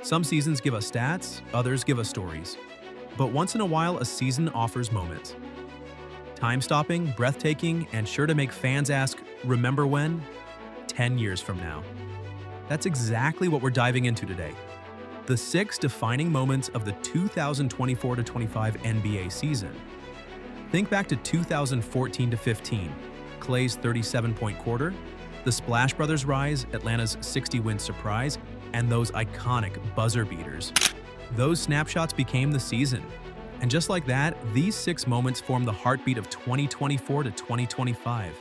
Some seasons give us stats, others give us stories. But once in a while, a season offers moments. Time-stopping, breathtaking, and sure to make fans ask, remember when? 10 years from now. That's exactly what we're diving into today. The 6 defining moments of the 2024-25 NBA season. Think back to 2014-15, Klay's 37-point quarter, the Splash Brothers' rise, Atlanta's 60-win surprise, and those iconic buzzer beaters. Those snapshots became the season. And just like that, these 6 moments form the heartbeat of 2024-2025.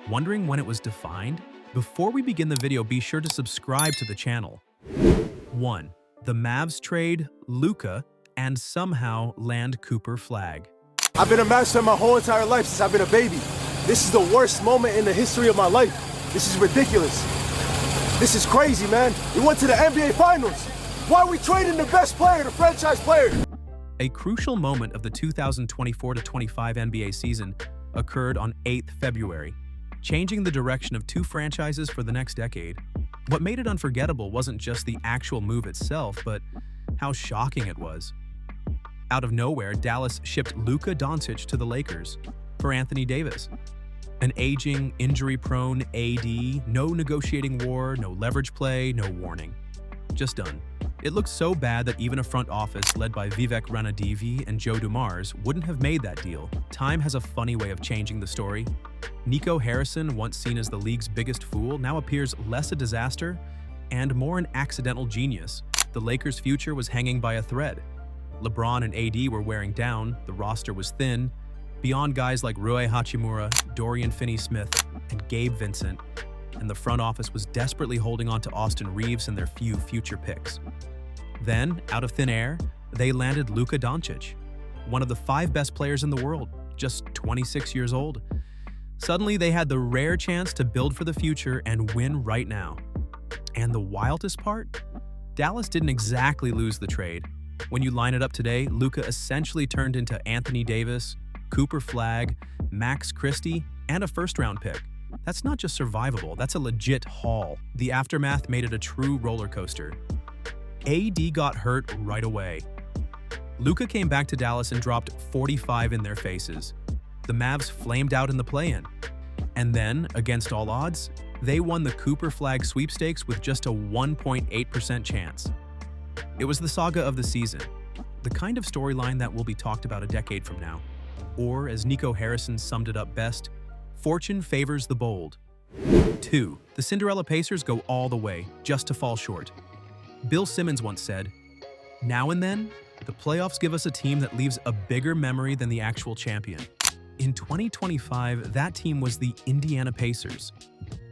Wondering when it was defined? Before we begin the video, be sure to subscribe to the channel. 1. The Mavs trade Luka and somehow land Cooper flag. I've been a Mavs fan my whole entire life since I've been a baby. This is the worst moment in the history of my life. This is ridiculous. This is crazy, man. We went to the NBA Finals. Why are we trading the best player, the franchise player? A crucial moment of the 2024-25 NBA season occurred on 8th February, changing the direction of 2 franchises for the next decade. What made it unforgettable wasn't just the actual move itself, but how shocking it was. Out of nowhere, Dallas shipped Luka Doncic to the Lakers for Anthony Davis. An aging, injury-prone AD, no negotiating war, no leverage play, no warning. Just done. It looked so bad that even a front office led by Vivek Ranadive and Joe Dumars wouldn't have made that deal. Time has a funny way of changing the story. Nico Harrison, once seen as the league's biggest fool, now appears less a disaster and more an accidental genius. The Lakers' future was hanging by a thread. LeBron and AD were wearing down, the roster was thin. Beyond guys like Rui Hachimura, Dorian Finney-Smith, and Gabe Vincent, and the front office was desperately holding on to Austin Reeves and their few future picks. Then, out of thin air, they landed Luka Doncic, one of the 5 best players in the world, just 26 years old. Suddenly, they had the rare chance to build for the future and win right now. And the wildest part? Dallas didn't exactly lose the trade. When you line it up today, Luka essentially turned into Anthony Davis, Cooper Flag, Max Christie, and a first-round pick. That's not just survivable, that's a legit haul. The aftermath made it a true roller coaster. AD got hurt right away. Luka came back to Dallas and dropped 45 in their faces. The Mavs flamed out in the play-in. And then, against all odds, they won the Cooper Flag sweepstakes with just a 1.8% chance. It was the saga of the season, the kind of storyline that will be talked about a decade from now. Or, as Nico Harrison summed it up best, fortune favors the bold. 2. The Cinderella Pacers go all the way, just to fall short. Bill Simmons once said, "Now and then, the playoffs give us a team that leaves a bigger memory than the actual champion." In 2025, that team was the Indiana Pacers.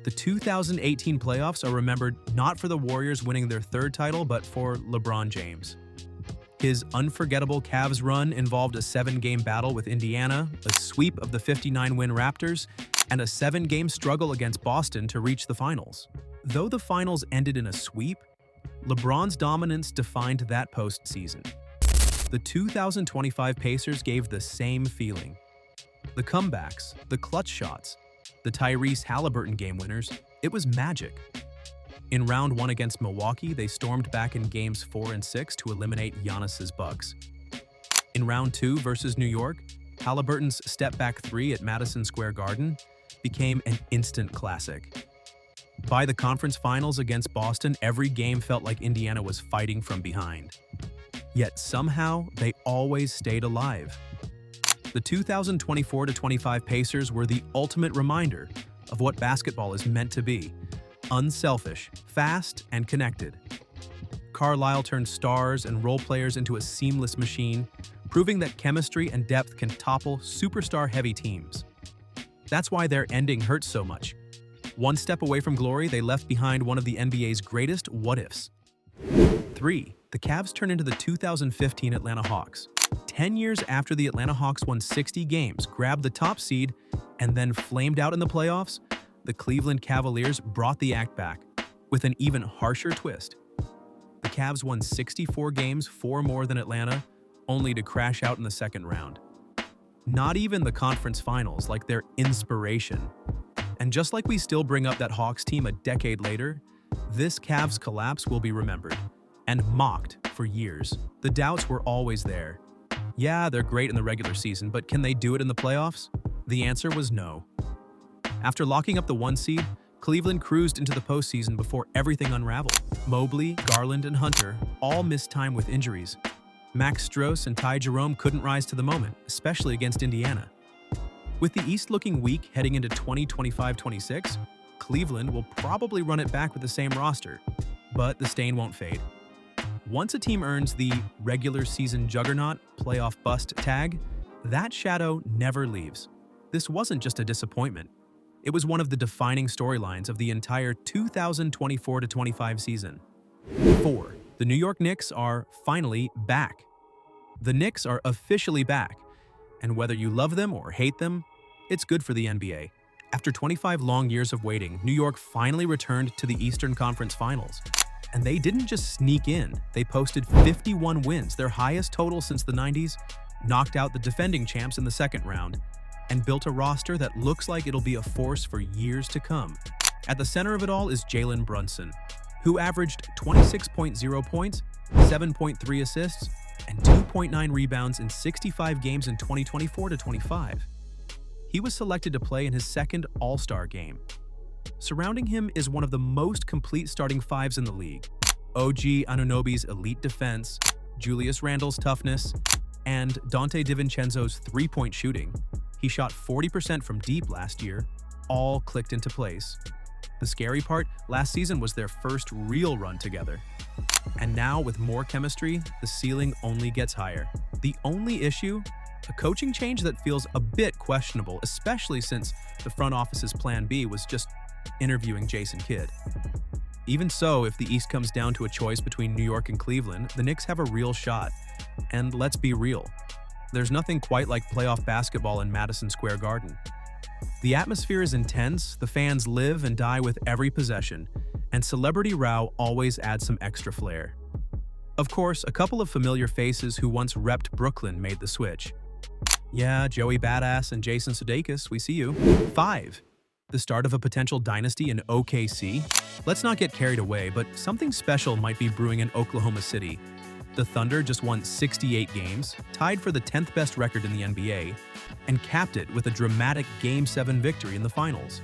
The 2018 playoffs are remembered not for the Warriors winning their 3rd title, but for LeBron James. His unforgettable Cavs run involved a 7-game battle with Indiana, a sweep of the 59-win Raptors, and a 7-game struggle against Boston to reach the finals. Though the finals ended in a sweep, LeBron's dominance defined that postseason. The 2025 Pacers gave the same feeling. The comebacks, the clutch shots, the Tyrese Halliburton game winners, it was magic. In round 1 against Milwaukee, they stormed back in games 4 and 6 to eliminate Giannis's Bucks. In round 2 versus New York, Halliburton's step-back 3 at Madison Square Garden became an instant classic. By the conference finals against Boston, every game felt like Indiana was fighting from behind. Yet somehow, they always stayed alive. The 2024-25 Pacers were the ultimate reminder of what basketball is meant to be: unselfish, fast, and connected. Carlisle turned stars and role players into a seamless machine, proving that chemistry and depth can topple superstar-heavy teams. That's why their ending hurts so much. One step away from glory, they left behind one of the NBA's greatest what-ifs. 3. The Cavs turned into the 2015 Atlanta Hawks. 10 years after the Atlanta Hawks won 60 games, grabbed the top seed, and then flamed out in the playoffs, the Cleveland Cavaliers brought the act back, with an even harsher twist. The Cavs won 64 games, 4 more than Atlanta, only to crash out in the second round. Not even the conference finals, like their inspiration. And just like we still bring up that Hawks team a decade later, this Cavs collapse will be remembered. and mocked for years. The doubts were always there. Yeah, they're great in the regular season, but can they do it in the playoffs? The answer was no. After locking up the 1 seed, Cleveland cruised into the postseason before everything unraveled. Mobley, Garland, and Hunter all missed time with injuries. Max Strus and Ty Jerome couldn't rise to the moment, especially against Indiana. With the East looking weak heading into 2025-26, Cleveland will probably run it back with the same roster, but the stain won't fade. Once a team earns the regular season juggernaut playoff bust tag, that shadow never leaves. This wasn't just a disappointment. It was one of the defining storylines of the entire 2024-25 season. 4. The New York Knicks are finally back. The Knicks are officially back, and whether you love them or hate them, it's good for the NBA. After 25 long years of waiting, New York finally returned to the Eastern Conference Finals. And they didn't just sneak in, they posted 51 wins, their highest total since the 90s, knocked out the defending champs in the second round, and built a roster that looks like it'll be a force for years to come. At the center of it all is Jalen Brunson, who averaged 26.0 points, 7.3 assists, and 2.9 rebounds in 65 games in 2024-25. He was selected to play in his second All-Star game. Surrounding him is one of the most complete starting fives in the league. OG Anunoby's elite defense, Julius Randle's toughness, and Dante DiVincenzo's three-point shooting. He shot 40% from deep last year, all clicked into place. The scary part, last season was their first real run together. And now, with more chemistry, the ceiling only gets higher. The only issue? A coaching change that feels a bit questionable, especially since the front office's plan B was just interviewing Jason Kidd. Even so, if the East comes down to a choice between New York and Cleveland, the Knicks have a real shot. And let's be real, there's nothing quite like playoff basketball in Madison Square Garden. The atmosphere is intense, the fans live and die with every possession, and celebrity row always adds some extra flair. Of course, a couple of familiar faces who once repped Brooklyn made the switch. Yeah, Joey Badass and Jason Sudeikis, we see you. 5. The start of a potential dynasty in OKC? Let's not get carried away, but something special might be brewing in Oklahoma City. The Thunder just won 68 games, tied for the 10th best record in the NBA, and capped it with a dramatic Game 7 victory in the finals.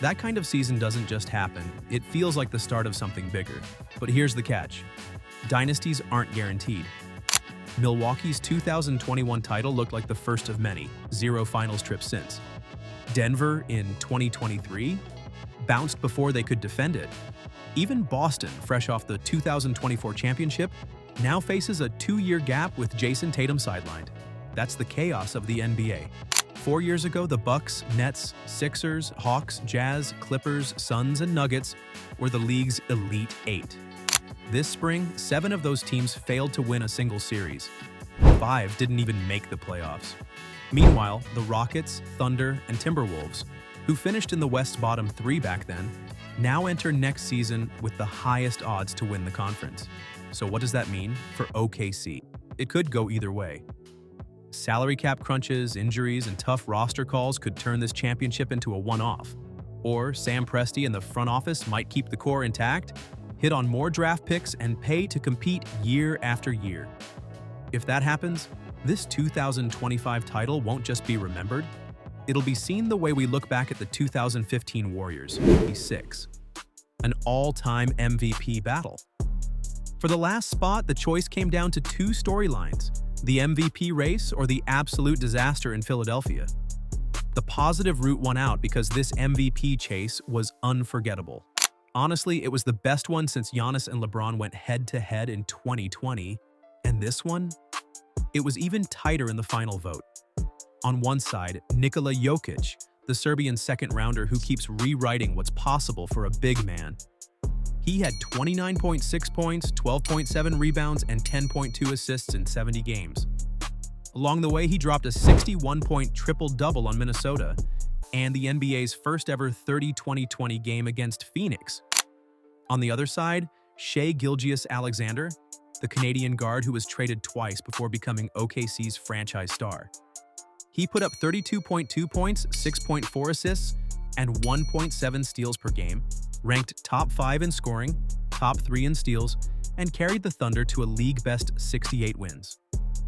That kind of season doesn't just happen, it feels like the start of something bigger. But here's the catch. Dynasties aren't guaranteed. Milwaukee's 2021 title looked like the first of many, 0 finals trips since. Denver in 2023 bounced before they could defend it. Even Boston, fresh off the 2024 championship, now faces a 2-year gap with Jason Tatum sidelined. That's the chaos of the NBA. 4 years ago, the Bucks, Nets, Sixers, Hawks, Jazz, Clippers, Suns, and Nuggets were the league's Elite 8. This spring, 7 of those teams failed to win a single series. 5 didn't even make the playoffs. Meanwhile, the Rockets, Thunder, and Timberwolves, who finished in the West's bottom 3 back then, now enter next season with the highest odds to win the conference. So what does that mean for OKC? It could go either way. Salary cap crunches, injuries, and tough roster calls could turn this championship into a one-off. Or Sam Presti and the front office might keep the core intact, hit on more draft picks, and pay to compete year after year. If that happens, this 2025 title won't just be remembered, it'll be seen the way we look back at the 2015 Warriors, 6, an all-time MVP battle. For the last spot, the choice came down to 2 storylines, the MVP race or the absolute disaster in Philadelphia. The positive route won out because this MVP chase was unforgettable. Honestly, it was the best one since Giannis and LeBron went head-to-head in 2020, and this one? It was even tighter in the final vote. On one side, Nikola Jokic, the Serbian second-rounder who keeps rewriting what's possible for a big man. He had 29.6 points, 12.7 rebounds, and 10.2 assists in 70 games. Along the way, he dropped a 61-point triple-double on Minnesota and the NBA's first-ever 30-20-20 game against Phoenix. On the other side, Shai Gilgeous-Alexander, the Canadian guard who was traded twice before becoming OKC's franchise star. He put up 32.2 points, 6.4 assists, and 1.7 steals per game, ranked top 5 in scoring, top 3 in steals, and carried the Thunder to a league-best 68 wins.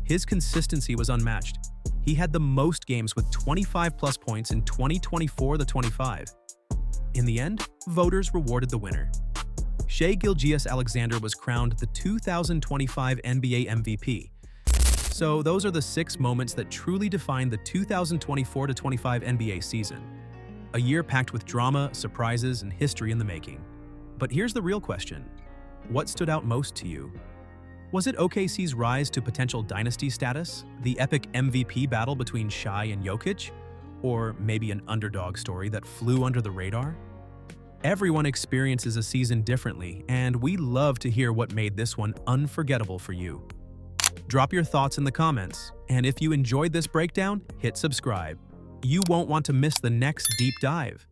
His consistency was unmatched. He had the most games with 25-plus points in 2024-25. In the end, voters rewarded the winner. Shai Gilgeous-Alexander was crowned the 2025 NBA MVP. So those are the 6 moments that truly defined the 2024-25 NBA season. A year packed with drama, surprises, and history in the making. But here's the real question. What stood out most to you? Was it OKC's rise to potential dynasty status, the epic MVP battle between Shai and Jokic, or maybe an underdog story that flew under the radar? Everyone experiences a season differently, and we love to hear what made this one unforgettable for you. Drop your thoughts in the comments, and if you enjoyed this breakdown, hit subscribe. You won't want to miss the next deep dive.